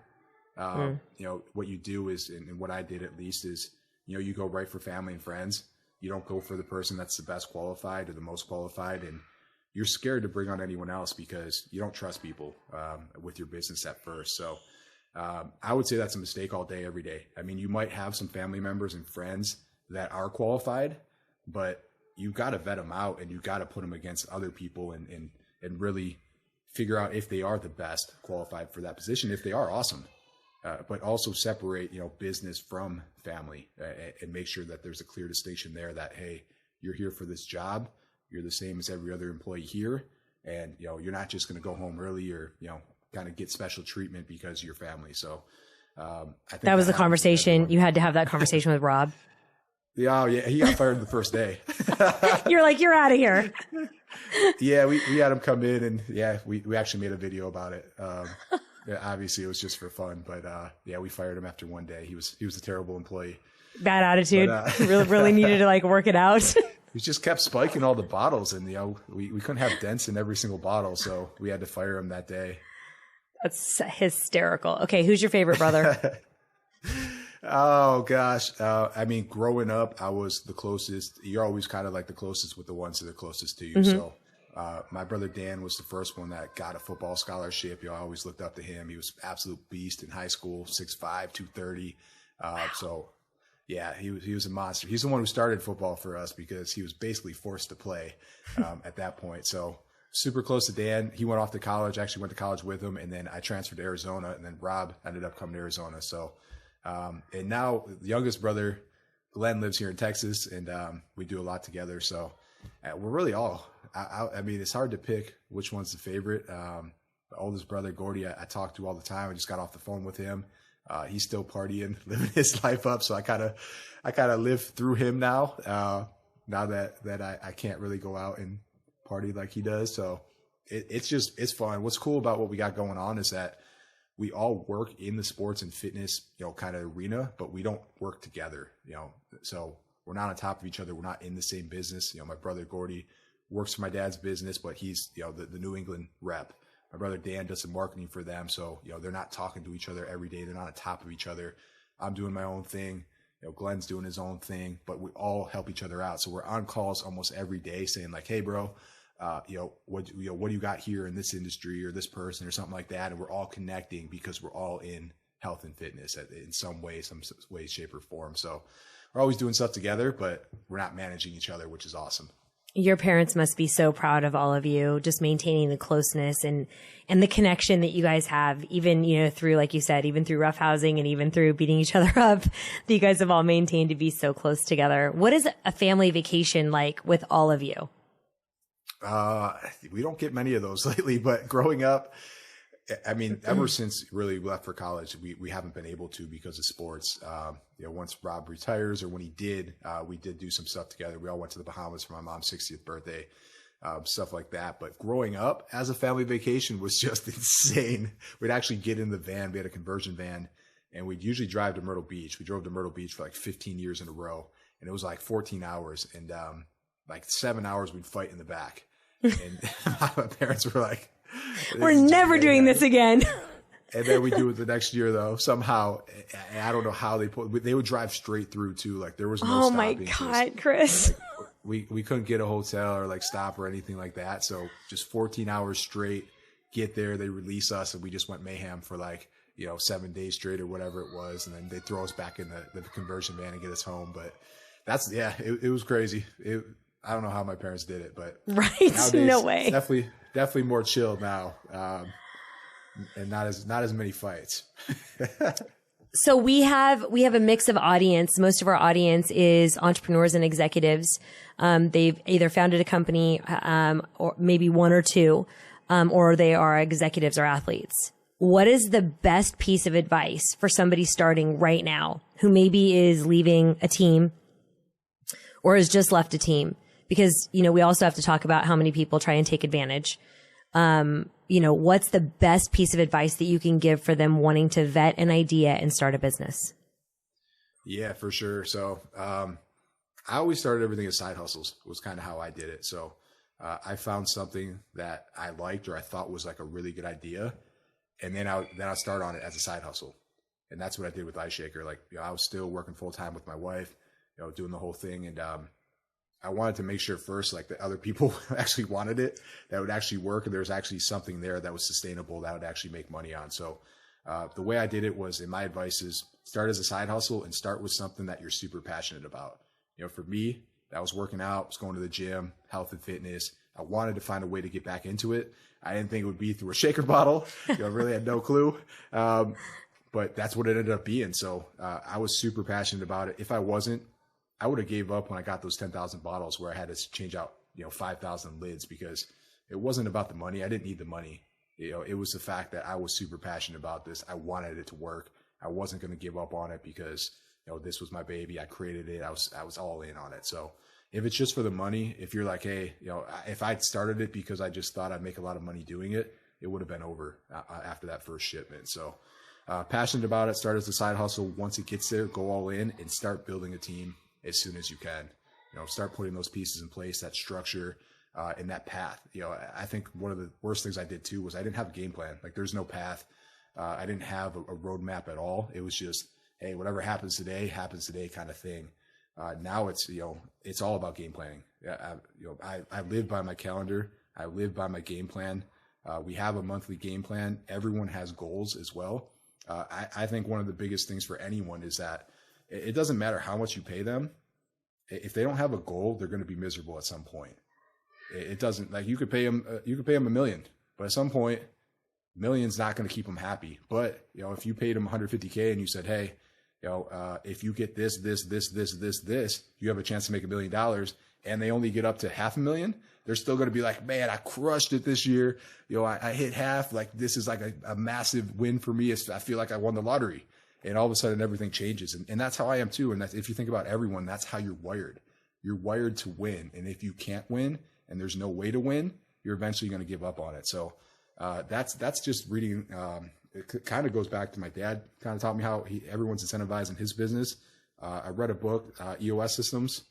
What you do is, and what I did at least is, you go right for family and friends. You don't go for the person that's the best qualified or the most qualified, and you're scared to bring on anyone else because you don't trust people with your business at first. So I would say that's a mistake all day, every day. I mean, you might have some family members and friends that are qualified, but you got to vet them out, and you got to put them against other people and really figure out if they are the best qualified for that position. If they are, awesome. But also separate, business from family, and make sure that there's a clear distinction there that, hey, you're here for this job. You're the same as every other employee here. And, you're not just going to go home early or, kind of get special treatment because of your family. So I think that was the conversation. You had to have that conversation with Rob. Yeah, he got fired the first day. You're like, you're out of here. Yeah, we had him come in, and we actually made a video about it. Obviously it was just for fun, but we fired him after one day. He was a terrible employee. Bad attitude. But, really needed to work it out. He just kept spiking all the bottles, and we couldn't have dents in every single bottle, so we had to fire him that day. That's hysterical. Okay, who's your favorite brother? Oh gosh. I mean, growing up, I was the closest. You're always kind of like the closest with the ones that are closest to you. Mm-hmm. So my brother Dan was the first one that got a football scholarship. I always looked up to him. He was an absolute beast in high school, 6'5", 230. Wow. So yeah, he was a monster. He's the one who started football for us because he was basically forced to play at that point. So super close to Dan. He went off to college, actually went to college with him. And then I transferred to Arizona, and then Rob ended up coming to Arizona. So, and now the youngest brother, Glenn, lives here in Texas, and we do a lot together. So we're really all, I mean, it's hard to pick which one's the favorite. The oldest brother, Gordy, I talk to all the time. I just got off the phone with him. He's still partying, living his life up. So I kind of live through him now. Now that I can't really go out and party like he does. So it's fun. What's cool about what we got going on is that we all work in the sports and fitness, kind of arena, but we don't work together, so we're not on top of each other. We're not in the same business. My brother Gordy works for my dad's business, but he's, the New England rep. My brother Dan does some marketing for them. So, they're not talking to each other every day. They're not on top of each other. I'm doing my own thing. Glenn's doing his own thing, but we all help each other out. So we're on calls almost every day saying like, hey bro, what do you got here in this industry or this person or something like that? And we're all connecting because we're all in health and fitness in some way, shape or form. So we're always doing stuff together, but we're not managing each other, which is awesome. Your parents must be so proud of all of you, just maintaining the closeness and the connection that you guys have, even, through, like you said, even through roughhousing and even through beating each other up, that you guys have all maintained to be so close together. What is a family vacation like with all of you? We don't get many of those lately, but growing up, I mean, ever since really left for college, we haven't been able to because of sports. Once Rob retires or when he did, we did do some stuff together. We all went to the Bahamas for my mom's 60th birthday, stuff like that. But growing up as a family vacation was just insane. We'd actually get in the van. We had a conversion van, and we'd usually drive to Myrtle Beach. We drove to Myrtle Beach for like 15 years in a row, and it was like 14 hours. And like 7 hours we'd fight in the back. And my parents were like, we're never doing this again. And then we do it the next year though. Somehow, I don't know how they would drive straight through too. Like there was no stopping. Oh my God, Chris. Like, we couldn't get a hotel or like stop or anything like that. So just 14 hours straight, get there, they release us, and we just went mayhem for like, 7 days straight or whatever it was. And then they throw us back in the conversion van and get us home. But it was crazy. I don't know how my parents did it, but right. Nowadays, no way. Definitely more chilled now. And not as many fights. So we have a mix of audience. Most of our audience is entrepreneurs and executives. They've either founded a company, or maybe one or two, or they are executives or athletes. What is the best piece of advice for somebody starting right now who maybe is leaving a team or has just left a team? Because, we also have to talk about how many people try and take advantage. What's the best piece of advice that you can give for them wanting to vet an idea and start a business? Yeah, for sure. So, I always started everything as side hustles was kind of how I did it. So, I found something that I liked or I thought was like a really good idea. And then I'll start on it as a side hustle. And that's what I did with Ice Shaker. Like, I was still working full time with my wife, doing the whole thing. And, I wanted to make sure first, like, that other people actually wanted it, that would actually work, and there was actually something there that was sustainable that would actually make money on. So the way I did it was, and my advice is, start as a side hustle and start with something that you're super passionate about. You know, for me, that was working out, was going to the gym, health and fitness. I wanted to find a way to get back into it. I didn't think it would be through a shaker bottle. You know, I really had no clue. But that's what it ended up being. So I was super passionate about it. If I wasn't, I would have gave up when I got those 10,000 bottles where I had to change out, 5,000 lids, because it wasn't about the money. I didn't need the money. It was the fact that I was super passionate about this. I wanted it to work. I wasn't going to give up on it because, this was my baby. I created it. I was all in on it. So if it's just for the money, if you're like, hey, if I'd started it because I just thought I'd make a lot of money doing it, it would have been over after that first shipment. So passionate about it, start as a side hustle. Once it gets there, go all in and start building a team as soon as you can. Start putting those pieces in place, that structure, and that path. I think one of the worst things I did too was I didn't have a game plan. Like, there's no path. I didn't have a roadmap at all. It was just, hey, whatever happens today kind of thing. Now it's all about game planning. I live by my calendar. I live by my game plan. We have a monthly game plan. Everyone has goals as well. I think one of the biggest things for anyone is that it doesn't matter how much you pay them. If they don't have a goal, they're going to be miserable at some point. It doesn't, like, you could pay them $1 million, but at some point, $1 million's not going to keep them happy. But, if you paid them $150K and you said, hey, if you get this, you have a chance to make $1 million, and they only get up to $500,000, they're still going to be like, man, I crushed it this year. I hit half. Like, this is like a massive win for me. I feel like I won the lottery. And all of a sudden everything changes. And that's how I am too. And that's, if you think about everyone, that's how you're wired. You're wired to win. And if you can't win and there's no way to win, you're eventually going to give up on it. So that's just reading. It kind of goes back to my dad kind of taught me how everyone's incentivized in his business. I read a book, EOS Systems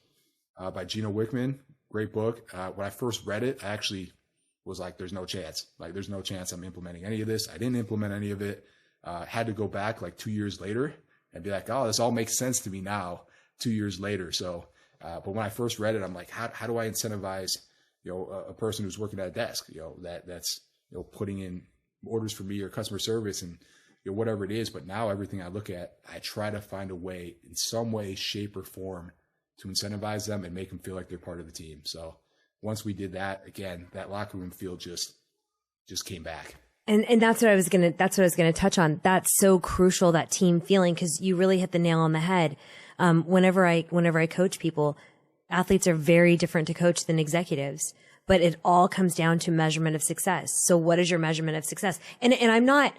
by Gino Wickman. Great book. When I first read it, I actually was like, there's no chance. Like, there's no chance I'm implementing any of this. I didn't implement any of it. Had to go back like 2 years later and be like, oh, this all makes sense to me now 2 years later. So, but when I first read it, I'm like, how do I incentivize, a person who's working at a desk, that's, putting in orders for me or customer service and, whatever it is. But now everything I look at, I try to find a way in some way, shape or form to incentivize them and make them feel like they're part of the team. So once we did that, again, that locker room feel just came back. And that's what I was going to touch on. That's so crucial, that team feeling, because you really hit the nail on the head. Whenever I coach people, athletes are very different to coach than executives, but it all comes down to measurement of success. So what is your measurement of success? And I'm not,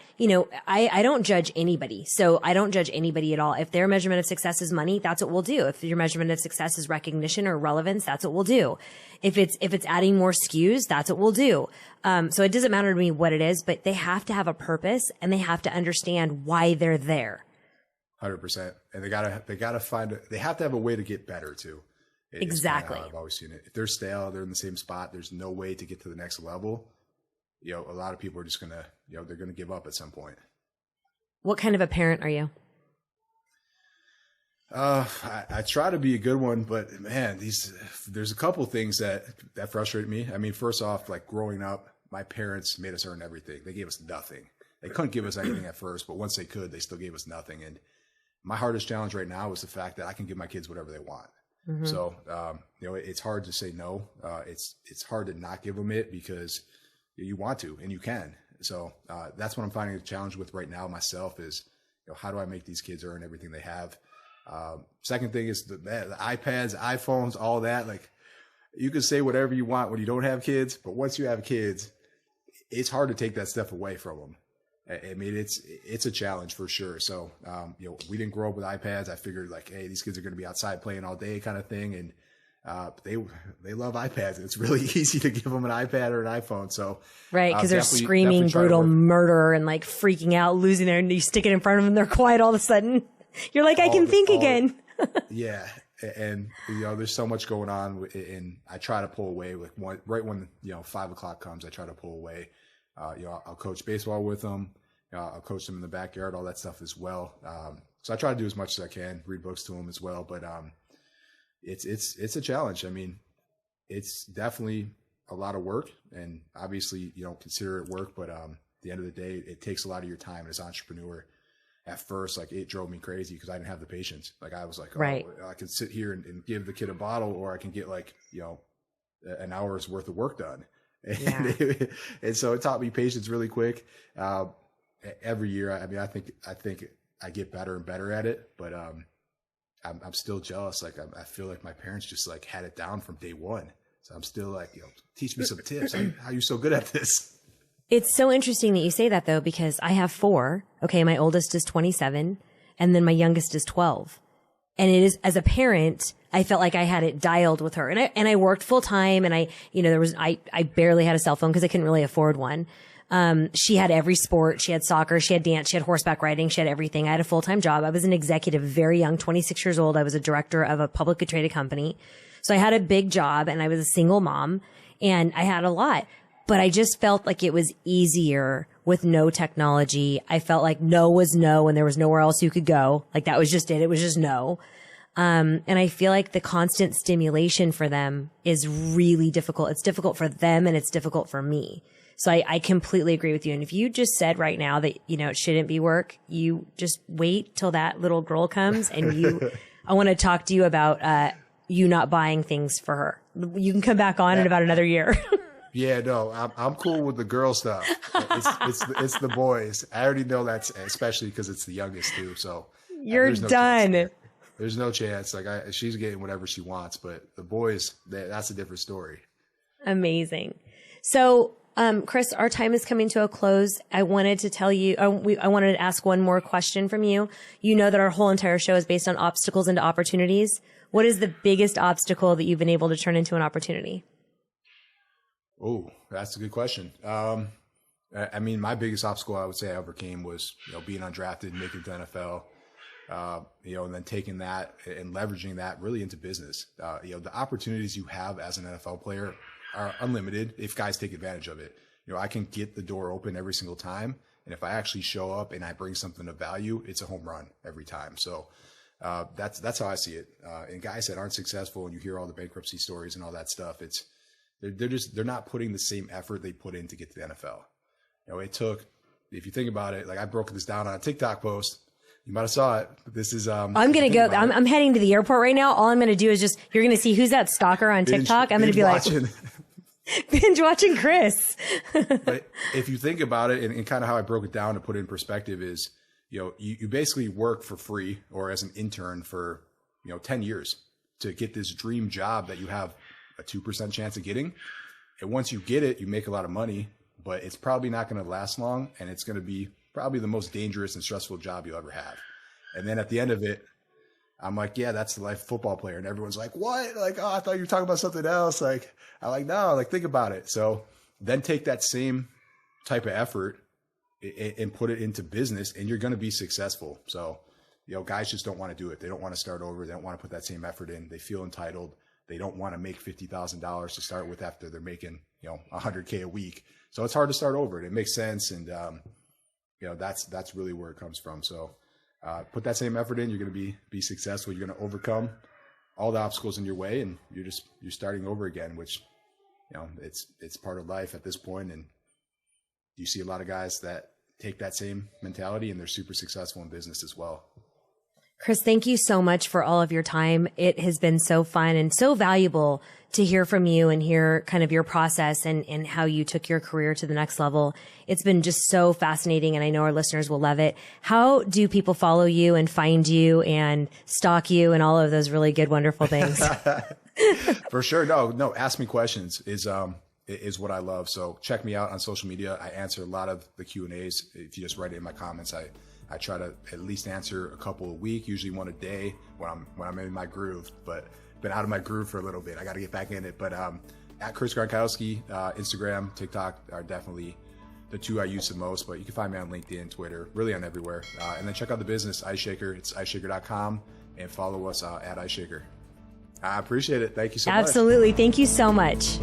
I don't judge anybody. So I don't judge anybody at all. If their measurement of success is money, that's what we'll do. If your measurement of success is recognition or relevance, that's what we'll do. If it's adding more SKUs, that's what we'll do. So it doesn't matter to me what it is, but they have to have a purpose and they have to understand why they're there. 100%. And they have to have a way to get better too. Exactly. I've always seen it. If they're stale, they're in the same spot, there's no way to get to the next level. A lot of people are just going to, they're going to give up at some point. What kind of a parent are you? I try to be a good one, but man, there's a couple things that frustrate me. I mean, first off, like growing up, my parents made us earn everything. They gave us nothing. They couldn't give us anything at first, but once they could, they still gave us nothing. And my hardest challenge right now is the fact that I can give my kids whatever they want. Mm-hmm. So, it's hard to say no. It's hard to not give them it because you want to and you can. So, that's what I'm finding a challenge with right now myself is, how do I make these kids earn everything they have? Second thing is the iPads, iPhones, all that. Like, you can say whatever you want when you don't have kids, but once you have kids, it's hard to take that stuff away from them. I mean, it's a challenge for sure. So, we didn't grow up with iPads. I figured like, hey, these kids are going to be outside playing all day kind of thing. And, they love iPads. It's really easy to give them an iPad or an iPhone. So, right. Cause they're screaming brutal murder and like freaking out, losing their, and you stick it in front of them. They're quiet all of a sudden. You're like, I can think again. Yeah. And, there's so much going on and I try to pull away with right when, 5 o'clock comes, I try to pull away. I'll coach baseball with them. I'll coach them in the backyard, all that stuff as well. So I try to do as much as I can, read books to them as well. But, it's a challenge. I mean, it's definitely a lot of work, and obviously you don't consider it work, but at the end of the day, it takes a lot of your time as an entrepreneur. At first, like, it drove me crazy because I didn't have the patience. Like, I was like, right. I can sit here and give the kid a bottle, or I can get like, an hour's worth of work done. And so it taught me patience really quick. Every year, I mean, I think I get better and better at it, but I'm still jealous. Like, I feel like my parents just like had it down from day one. So I'm still like, teach me some tips. How are you so good at this? It's so interesting that you say that, though, because I have 4. Okay, my oldest is 27, and then my youngest is 12. And it is, as a parent, I felt like I had it dialed with her. And I worked full time, and I barely had a cell phone because I couldn't really afford one. She had every sport. She had soccer, she had dance, she had horseback riding, she had everything. I had a full-time job. I was an executive, very young, 26 years old. I was a director of a publicly traded company. So I had a big job, and I was a single mom, and I had a lot. But I just felt like it was easier with no technology. I felt like no was no, and there was nowhere else you could go. Like, that was just it. It was just no. And I feel like the constant stimulation for them is really difficult. It's difficult for them, and it's difficult for me. So I completely agree with you. And if you just said right now that, it shouldn't be work, you just wait till that little girl comes, and I want to talk to you about, you not buying things for her. You can come back on in about another year. Yeah, no, I'm cool with the girl stuff. It's the boys. I already know that's, especially because it's the youngest too. So you're done. There's no chance. Like, she's getting whatever she wants, but the boys, that's a different story. Amazing. So, Chris, our time is coming to a close. I wanted to tell you, I wanted to ask one more question from you. You know that our whole entire show is based on obstacles into opportunities. What is the biggest obstacle that you've been able to turn into an opportunity? Oh, that's a good question. I mean, my biggest obstacle I would say I overcame was, being undrafted, making it to NFL, and then taking that and leveraging that really into business. The opportunities you have as an NFL player are unlimited if guys take advantage of it. I can get the door open every single time. And if I actually show up and I bring something of value, it's a home run every time. So that's how I see it. And guys that aren't successful, and you hear all the bankruptcy stories and all that stuff, they're not putting the same effort they put in to get to the NFL. It took, if you think about it, like, I broke this down on a TikTok post. You might have saw it, but this is, I'm going to go, I'm heading to the airport right now. All I'm going to do is you're going to see who's that stalker on TikTok. I'm going to be like, binge watching Chris. But if you think about it, and kind of how I broke it down to put it in perspective is, you basically work for free or as an intern for, 10 years to get this dream job that you have a 2% chance of getting. And once you get it, you make a lot of money, but it's probably not going to last long. And it's going to be probably the most dangerous and stressful job you'll ever have. And then at the end of it, I'm like, yeah, that's the life of a football player. And everyone's like, what? Like, oh, I thought you were talking about something else. Like, I'm like, no, like, think about it. So then take that same type of effort and put it into business, and you're going to be successful. So, guys just don't want to do it. They don't want to start over. They don't want to put that same effort in. They feel entitled. They don't want to make $50,000 to start with after they're making, $100K a week. So it's hard to start over. And it makes sense. And, that's really where it comes from. So put that same effort in. You're going to be successful. You're going to overcome all the obstacles in your way, and you're starting over again, which, it's part of life at this point. And you see a lot of guys that take that same mentality, and they're super successful in business as well. Chris, thank you so much for all of your time. It has been so fun and so valuable to hear from you and hear kind of your process and how you took your career to the next level. It's been just so fascinating, and I know our listeners will love it. How do people follow you and find you and stalk you and all of those really good, wonderful things? For sure. No, ask me questions is what I love. So check me out on social media. I answer a lot of the Q&As. If you just write it in my comments, I try to at least answer a couple a week, usually one a day when I'm in my groove, but been out of my groove for a little bit. I got to get back in it. But at Chris Gronkowski, Instagram, TikTok are definitely the two I use the most, but you can find me on LinkedIn, Twitter, really on everywhere. And then check out the business, iShaker. It's iShaker.com, and follow us at iShaker. I appreciate it. Thank you so much. Absolutely. Thank you so much.